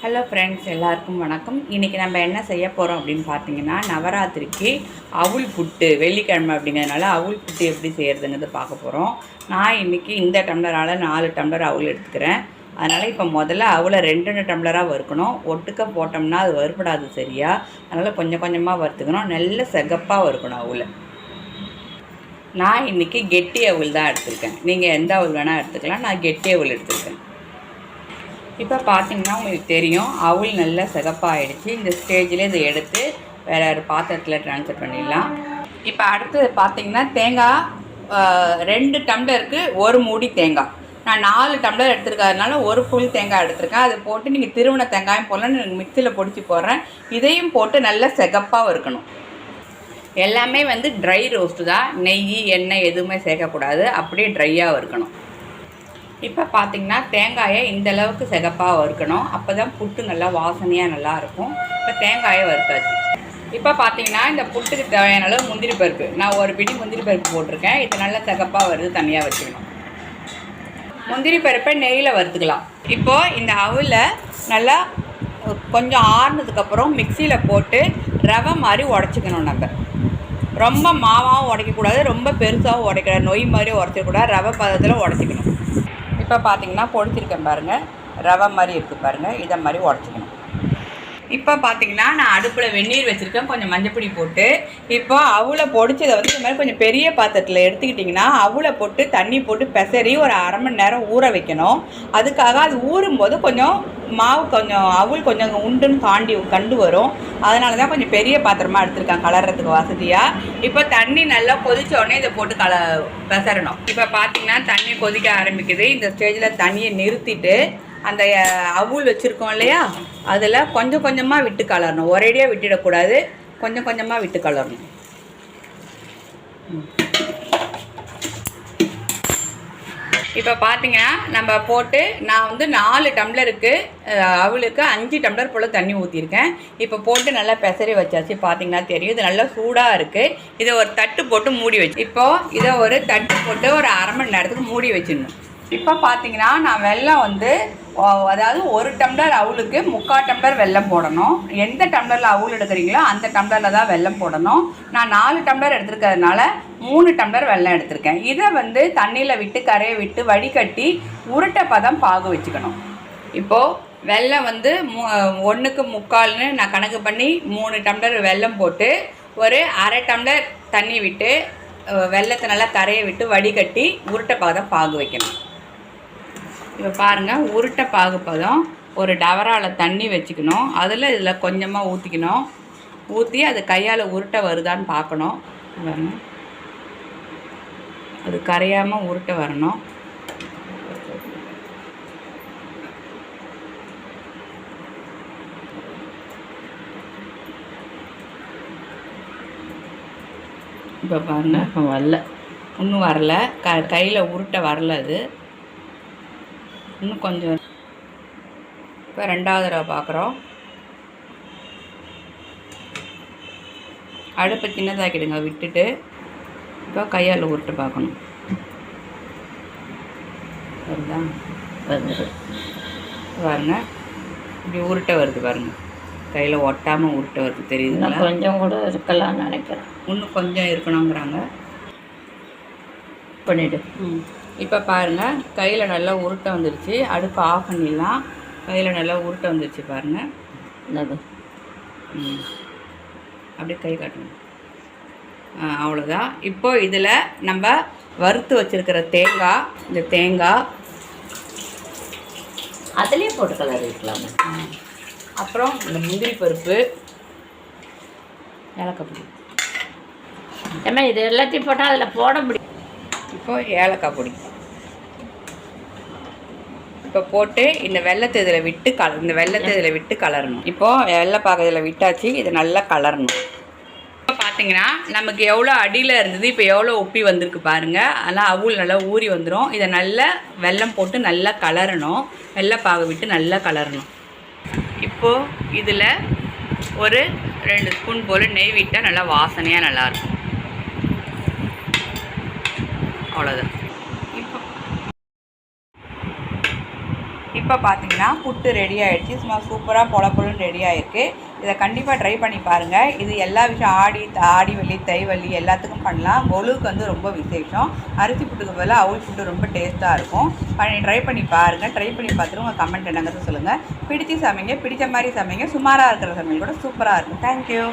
Hello friends, எல்லாருக்கும் வணக்கம். இன்றைக்கி நம்ம என்ன செய்ய போகிறோம் அப்படின்னு பார்த்தீங்கன்னா, நவராத்திரிக்கு அவுள் புட்டு, வெள்ளிக்கிழமை அப்படிங்கிறதுனால அவுள் புட்டு எப்படி செய்கிறதுங்கிறது பார்க்க போகிறோம். நான் இன்றைக்கி இந்த டம்ளரால் 4 டம்ளர் அவுள் எடுத்துக்கிறேன். அதனால் இப்போ முதல்ல அவுளை 2 டம்ளராக வறுக்கணும். ஒட்டுக்க போட்டோம்னா அது வறுபடாது சரியா. அதனால் கொஞ்சம் கொஞ்சமாக வறுத்துக்கணும். நல்ல செகப்பாக வறுக்கணும் அவுளை. நான் இன்றைக்கி கெட்டி அவுள் தான் எடுத்துருக்கேன். நீங்கள் எந்த அவுள் வேணால் எடுத்துக்கலாம். நான் கெட்டி அவுள் எடுத்துருக்கேன். இப்போ பார்த்தீங்கன்னா உங்களுக்கு தெரியும், அவுள் நல்லா சிகப்பாகிடுச்சு. இந்த ஸ்டேஜில் இதை எடுத்து வேறு ஒரு பாத்திரத்தில் ட்ரான்ஸ்ஃபர் பண்ணிடலாம். இப்போ அடுத்தது பார்த்தீங்கன்னா, தேங்காய் 2 டம்ளருக்கு 1 மூடி தேங்காய். நான் 4 டம்ளர் எடுத்துருக்கிறதுனால 1 ஃபுல் தேங்காய் எடுத்துருக்கேன். அதை போட்டு நீங்கள் திருவண்ண தேங்காயும் போடலாம், நான் மிக்சியில் பொடிச்சு போடுறேன். இதையும் போட்டு நல்லா சிகப்பாக இருக்கணும். எல்லாமே ட்ரை ரோஸ்ட்டு தான். நெய் எண்ணெய் எதுவுமே சேர்க்கக்கூடாது. அப்படியே ட்ரையாக இருக்கணும். இப்போ பார்த்திங்கன்னா தேங்காயை இந்தளவுக்கு சிகப்பாக வறுக்கணும். அப்போ தான் புட்டு நல்லா வாசனையாக நல்லாயிருக்கும். இப்போ தேங்காயை வறுத்தாச்சு. இப்போ பார்த்திங்கன்னா இந்த புட்டுக்கு தேவையான அளவு முந்திரி பருப்பு, நான் 1 பிடி முந்திரி பருப்பு போட்டிருக்கேன். இது நல்லா சிகப்பாக வருது, தனியாக வச்சுக்கணும். முந்திரி பருப்பை நெய்யில் வறுத்துக்கலாம். இப்போது இந்த அவுளை நல்லா கொஞ்சம் ஆறுனதுக்கப்புறம் மிக்சியில் போட்டு ரவை மாதிரி உடச்சிக்கணும். நம்ம ரொம்ப மாவாகவும் உடைக்கக்கூடாது, ரொம்ப பெருசாகவும் உடைக்கூடாது, நொய் மாதிரி உடச்சிக்கூடாது, ரவை பதத்தில் உடச்சிக்கணும். இப்போ பார்த்தீங்கன்னா பொடிச்சிருக்கேன் பாருங்கள், ரவை மாதிரி இருக்குது பாருங்கள், இதை மாதிரி உடச்சிக்கணும். இப்போ பார்த்தீங்கன்னா நான் அடுப்பில் வெந்நீர் வச்சுருக்கேன், கொஞ்சம் மஞ்சப்பொடி போட்டு. இப்போ அவுளை பொடிச்சதை இது மாதிரி கொஞ்சம் பெரிய பாத்திரத்தில் எடுத்துக்கிட்டிங்கன்னா அவுளை போட்டு தண்ணி போட்டு பெசரி ஒரு அரை மணி நேரம் ஊற வைக்கணும். அதுக்காக அது ஊறும்போது கொஞ்சம் மாவு அவுள் கொஞ்சம் உண்டுன்னு கண்டு வரும். அதனால தான் கொஞ்சம் பெரிய பாத்திரமாக எடுத்துருக்கேன், கலர்றதுக்கு வசதியாக. இப்போ தண்ணி நல்லா கொதித்த உடனே இதை போட்டு பெசரணும். இப்போ பார்த்தீங்கன்னா தண்ணி கொதிக்க ஆரம்பிக்குது. இந்த ஸ்டேஜில் தண்ணியை நிறுத்திட்டு அந்த அவுள் வச்சுருக்கோம் இல்லையா, அதில் கொஞ்சம் கொஞ்சமாக விட்டு கலரணும். ஒரேடியாக விட்டுடக்கூடாது, கொஞ்சம் கொஞ்சமாக விட்டு கலரணும். இப்போ பார்த்தீங்கன்னா நம்ம போட்டு நான் 4 டம்ளருக்கு அவளுக்கு 5 டம்ளர் போல் தண்ணி ஊற்றிருக்கேன். இப்போ போட்டு நல்லா பெசரி வச்சாச்சு. பார்த்தீங்கன்னா தெரியும், இது நல்லா சூடாக இருக்குது. இதை ஒரு தட்டு போட்டு மூடி வச்சு, இப்போது இதை ஒரு தட்டு போட்டு ஒரு அரை மணி நேரத்துக்கு மூடி வச்சிடணும். இப்போ பார்த்தீங்கன்னா நான் வெல்லம் அதாவது 1 டம்ளர் அவுளுக்கு 3/4 டம்ளர் வெல்லம் போடணும். எந்த டம்ளரில் அவுள் எடுக்கிறீங்களோ அந்த டம்ளரில் தான் வெல்லம் போடணும். நான் 4 டம்ளர் எடுத்துருக்கிறதுனால 3 டம்ளர் வெல்லம் எடுத்திருக்கேன். இதை தண்ணியில் விட்டு கரையை விட்டு வடிகட்டி உருட்டை பதம் பாகு வச்சுக்கணும். இப்போது வெல்லம் 1க்கு 3/4ன்னு நான் கணக்கு பண்ணி 3 டம்ளர் வெல்லம் போட்டு ஒரு அரை டம்ளர் தண்ணி விட்டு வெல்லத்தை நல்லா கரையை விட்டு வடிகட்டி உருட்டை பதம் பாகு வைக்கணும். இப்போ பாருங்கள், உருட்டை பாகு பதம். ஒரு டவரால் தண்ணி வச்சுக்கணும். இதில் கொஞ்சமாக ஊற்றிக்கணும். ஊற்றி அது கையால் உருட்டை வருதான்னு பார்க்கணும். பாருங்கள், அது கரையாமல் உருட்டை வரணும். இப்போ பாருங்கள், வரல, இன்னும் வரல, கையில் உருட்டை வரல. அது இன்னும் கொஞ்சம். இப்போ 2வது தடவை பார்க்குறோம். அடுப்பை சின்னதாக்கிடுங்க, விட்டுட்டு இப்போ கையால் உருட்டு பார்க்கணும். வருதா? பாருங்க, இப்படி உருட்டை வருது பாருங்கள், கையில் ஒட்டாமல் உருட்டை வருது, தெரியுதுங்களா? கொஞ்சம் கூட இருக்கலாம்னு நினைக்கிறேன். இன்னும் கொஞ்சம் இருக்கணுங்கிறாங்க. பண்ணிவிடு. இப்போ பாருங்கள், கையில் நல்லா உருட்டை வந்துடுச்சு. அடுப்பு ஆஃப் பண்ணிடலாம். கையில் நல்லா உருட்டை வந்துடுச்சு பாருங்கள். என்னது? அப்படியே கை காட்டணும். அவ்வளோதான். இப்போ இதில் நம்ம வறுத்து வச்சுருக்கிற தேங்காய், இந்த தேங்காய் அதுலேயே போட்டு கலர் வைக்கலாமா? அப்புறம் இந்த முந்திரி பருப்பு, ஏலக்காய் பொடி. ஏமா இது எல்லாத்தையும் போட்டால் அதில் போட முடியும். இப்போ ஏலக்காய் பொடி இப்போ போட்டு இந்த வெல்லத்தை இதில் விட்டு கலரணும். இப்போது வெள்ளைப்பாக இதில் விட்டாச்சு. இதை நல்லா கலரணும். இப்போ பார்த்தீங்கன்னா நமக்கு எவ்வளோ அடியில் இருந்தது, இப்போ எவ்வளோ உப்பி வந்திருக்கு பாருங்கள். அதெல்லாம் அவுள் நல்லா ஊறி வந்துடும். இதை நல்லா வெல்லம் போட்டு நல்லா கலரணும். வெள்ளைப்பாக விட்டு நல்லா கலரணும். இப்போது இதில் ஒரு 2 ஸ்பூன் போல் நெய் விட்டால் நல்லா வாசனையாக நல்லாயிருக்கும். அவ்வளோதான். இப்போ இப்போ பார்த்தீங்கன்னா புட்டு ரெடி ஆகிடுச்சு. சும்மா சூப்பராக பொலன்னு ரெடி ஆகிருக்கு. இதை கண்டிப்பாக ட்ரை பண்ணி பாருங்கள். இது எல்லா விஷயம் ஆடி வெள்ளி தை வெள்ளி எல்லாத்துக்கும் பண்ணலாம். கொலுவுக்கு வந்து ரொம்ப விசேஷம். அரிசி புட்டுக்கு பதிலாக அவுள் புட்டு ரொம்ப டேஸ்ட்டாக இருக்கும். ட்ரை பண்ணி பாருங்கள். ட்ரை பண்ணி பார்த்துட்டு உங்கள் கமெண்ட் என்னங்கிறது சொல்லுங்கள். பிடிச்சி சமைங்க, பிடிச்ச மாதிரி சமைங்க. சுமாராக இருக்கிற சமையல் கூட சூப்பராக இருக்கும். தேங்க்யூ.